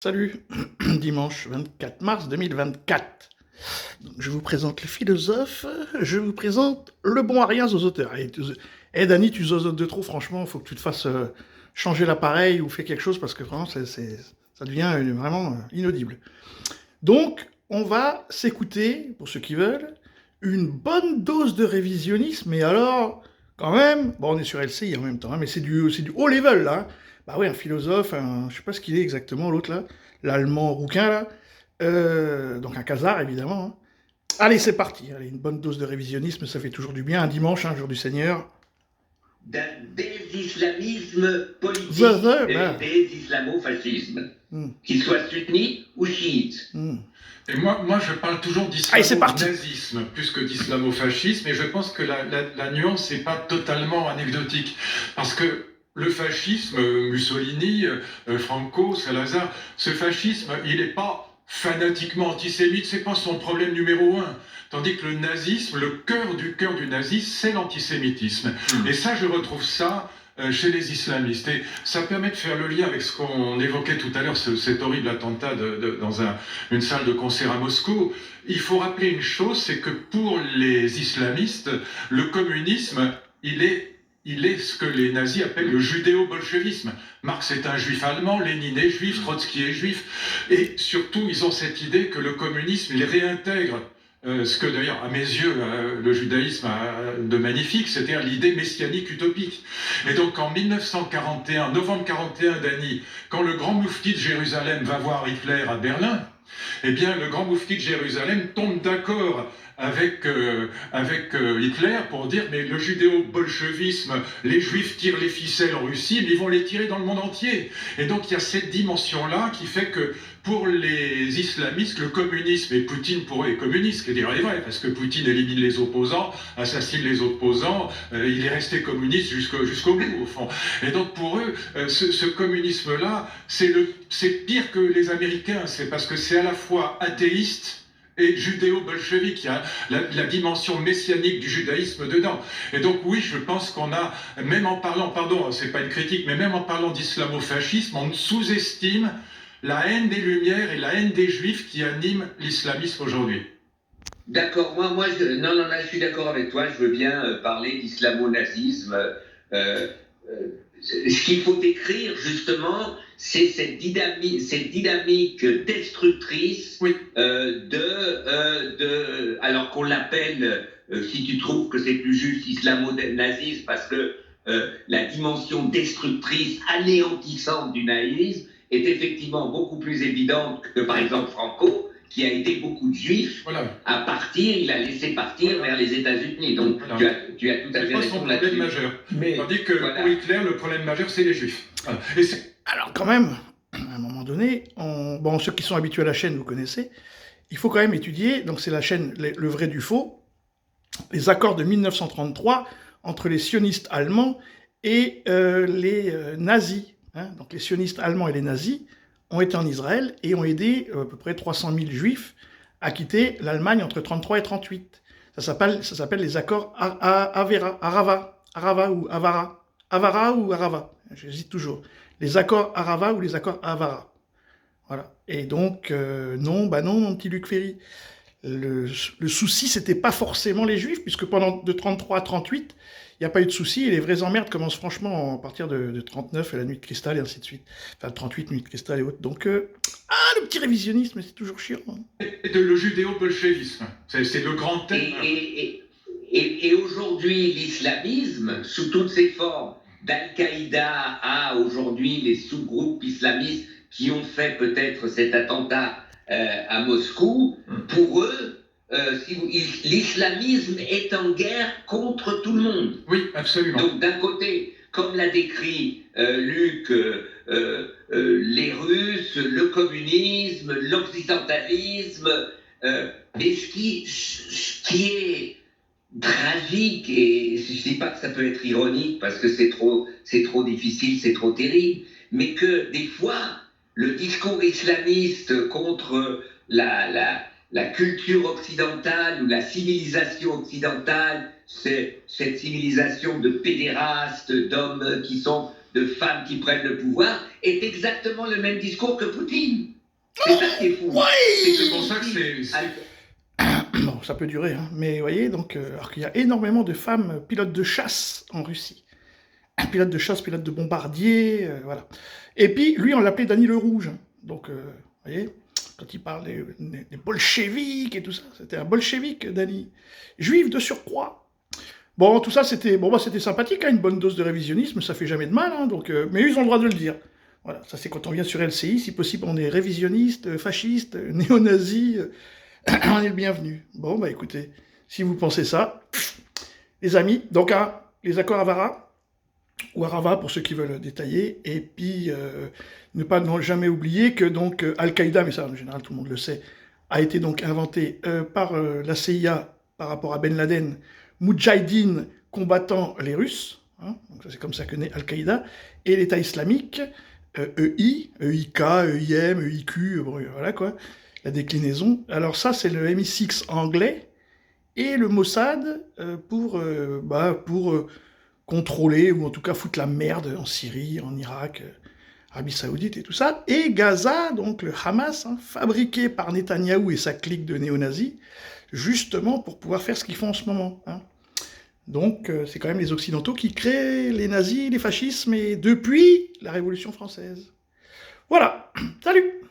Salut, dimanche 24 mars 2024. Donc, je vous présente le philosophe, je vous présente le bon à rien zozoteur. Dani, tu zozotes de trop, franchement, il faut que tu te fasses changer l'appareil ou fais quelque chose parce que vraiment, ça devient vraiment inaudible. Donc, on va s'écouter, pour ceux qui veulent, une bonne dose de révisionnisme, mais alors, quand même, bon, on est sur LCI en même temps, hein, mais c'est du haut level, là, hein. Bah ouais, un philosophe, je sais pas ce qu'il est exactement, l'autre, là, l'allemand rouquin, là, donc un khazar, évidemment, hein. Allez, c'est parti, allez, une bonne dose de révisionnisme, ça fait toujours du bien, un dimanche, un jour du Seigneur. D'un désislamisme politique The, et bah, désislamo-fascisme, hmm, qu'il soit sunnite ou chiite. hmm. Et moi, je parle toujours Allez, c'est parti. d'islamo-nazisme plus que d'islamo-fascisme, et je pense que la nuance n'est pas totalement anecdotique. Parce que le fascisme, Mussolini, Franco, Salazar, ce fascisme, il n'est pas fanatiquement antisémite, c'est pas son problème numéro un. Tandis que le nazisme, le cœur du nazisme, c'est l'antisémitisme. Et ça, je retrouve ça chez les islamistes. Et ça permet de faire le lien avec ce qu'on évoquait tout à l'heure, cet horrible attentat dans une salle de concert à Moscou. Il faut rappeler une chose, c'est que pour les islamistes, le communisme, il est ce que les nazis appellent le judéo-bolchevisme. Marx est un juif allemand, Lénine est juif, Trotsky est juif. Et surtout, ils ont cette idée que le communisme, il réintègre ce que d'ailleurs, à mes yeux, le judaïsme a de magnifique, c'est-à-dire l'idée messianique utopique. Et donc en 1941, novembre 41, Dany, quand le grand moufti de Jérusalem va voir Hitler à Berlin, eh bien le grand moufti de Jérusalem tombe d'accord avec Hitler pour dire mais le judéo-bolchevisme, les juifs tirent les ficelles en Russie, mais ils vont les tirer dans le monde entier. Et donc il y a cette dimension-là qui fait que pour les islamistes, le communisme, et Poutine pour eux est communiste, ce qui est vrai, parce que Poutine élimine les opposants, assassine les opposants, il est resté communiste jusqu'au bout, au fond. Et donc pour eux, ce communisme-là, c'est pire que les Américains, c'est parce que c'est à la fois athéiste et judéo-bolchevique. Il y a la dimension messianique du judaïsme dedans. Et donc oui, je pense qu'on a, même en parlant, pardon, c'est pas une critique, mais même en parlant d'islamo-fascisme, on sous-estime la haine des Lumières et la haine des Juifs qui animent l'islamisme aujourd'hui. D'accord, non, non, là, je suis d'accord avec toi, je veux bien parler d'islamo-nazisme. Euh, Ce qu'il faut écrire, justement, c'est cette dynamique destructrice Oui. Alors qu'on l'appelle, si tu trouves que c'est plus juste, islamo-nazisme, parce que la dimension destructrice, anéantissante du nazisme est effectivement beaucoup plus évidente que, par exemple, Franco, qui a aidé beaucoup de juifs à partir, il a laissé partir vers les États-Unis. Donc tu as tout à fait raison. C'est pas son problème majeur. Tandis que pour Hitler, le problème majeur, c'est les juifs. Alors quand même, à un moment donné, bon, ceux qui sont habitués à la chaîne, vous connaissez, il faut quand même étudier, donc c'est la chaîne Le Vrai du Faux, les accords de 1933 entre les sionistes allemands et les nazis. Hein. Donc les sionistes allemands et les nazis ont été en Israël et ont aidé à peu près 300 000 juifs à quitter l'Allemagne entre 1933 et 1938. Ça s'appelle les accords Arava ou Avara. Avara ou Arava, j'hésite toujours. Les accords Arava ou les accords Avara. Voilà. Et donc, non, mon petit Luc Ferry. Le souci, c'était pas forcément les juifs, puisque pendant de 33 à 38, il n'y a pas eu de souci, et les vraies emmerdes commencent franchement à partir de 39, et la nuit de cristal, et ainsi de suite. Enfin, 38, nuit de cristal et autres. Donc, le petit révisionnisme, c'est toujours chiant. Hein. Et le judéo-bolchevisme, c'est le grand thème. Et aujourd'hui, l'islamisme, sous toutes ses formes, d'Al-Qaïda à aujourd'hui les sous-groupes islamistes qui ont fait peut-être cet attentat à Moscou, pour eux, l'islamisme est en guerre contre tout le monde. Oui, absolument. Donc d'un côté, comme l'a décrit Luc, les Russes, le communisme, l'occidentalisme, mais ce qui est tragique, et je ne dis pas que ça peut être ironique parce que c'est trop difficile, c'est trop terrible, mais que des fois, le discours islamiste contre la culture occidentale ou la civilisation occidentale, c'est cette civilisation de pédérastes, d'hommes qui sont de femmes qui prennent le pouvoir est exactement le même discours que Poutine. C'est ça qui est fou. C'est pour ça que c'est... Bon, ça peut durer, hein. Mais vous voyez, donc, alors qu'il y a énormément de femmes pilotes de chasse en Russie. Pilote de chasse, pilote de bombardier, voilà. Et puis, lui, on l'appelait Danny le Rouge. Donc, vous voyez, quand il parle des bolcheviks et tout ça, c'était un bolchevique, Danny. Juif de surcroît. Bon, tout ça, c'était c'était sympathique, hein, une bonne dose de révisionnisme, ça fait jamais de mal, hein, donc, mais ils ont le droit de le dire. Voilà, ça c'est quand on vient sur LCI, si possible, on est révisionniste, fasciste, néo-nazi, on est le bienvenu. Bon, bah écoutez, si vous pensez ça, les amis, donc, hein, les accords Avara, ou Arava pour ceux qui veulent détailler, et puis ne pas jamais oublier que donc Al-Qaïda, mais ça en général tout le monde le sait, a été donc inventé par la CIA par rapport à Ben Laden, Moudjahidine combattant les Russes, hein, donc c'est comme ça que naît Al-Qaïda, et l'État islamique, EI, EIK, EIM, EIQ, bon, voilà quoi, la déclinaison. Alors ça c'est le MI6 anglais, et le Mossad pour contrôler, ou en tout cas foutre la merde en Syrie, en Irak, Arabie Saoudite et tout ça, et Gaza, donc le Hamas, hein, fabriqué par Netanyahou et sa clique de néo-nazis, justement pour pouvoir faire ce qu'ils font en ce moment. Hein. Donc c'est quand même les Occidentaux qui créent les nazis, les fascismes, et depuis la Révolution française. Voilà, salut!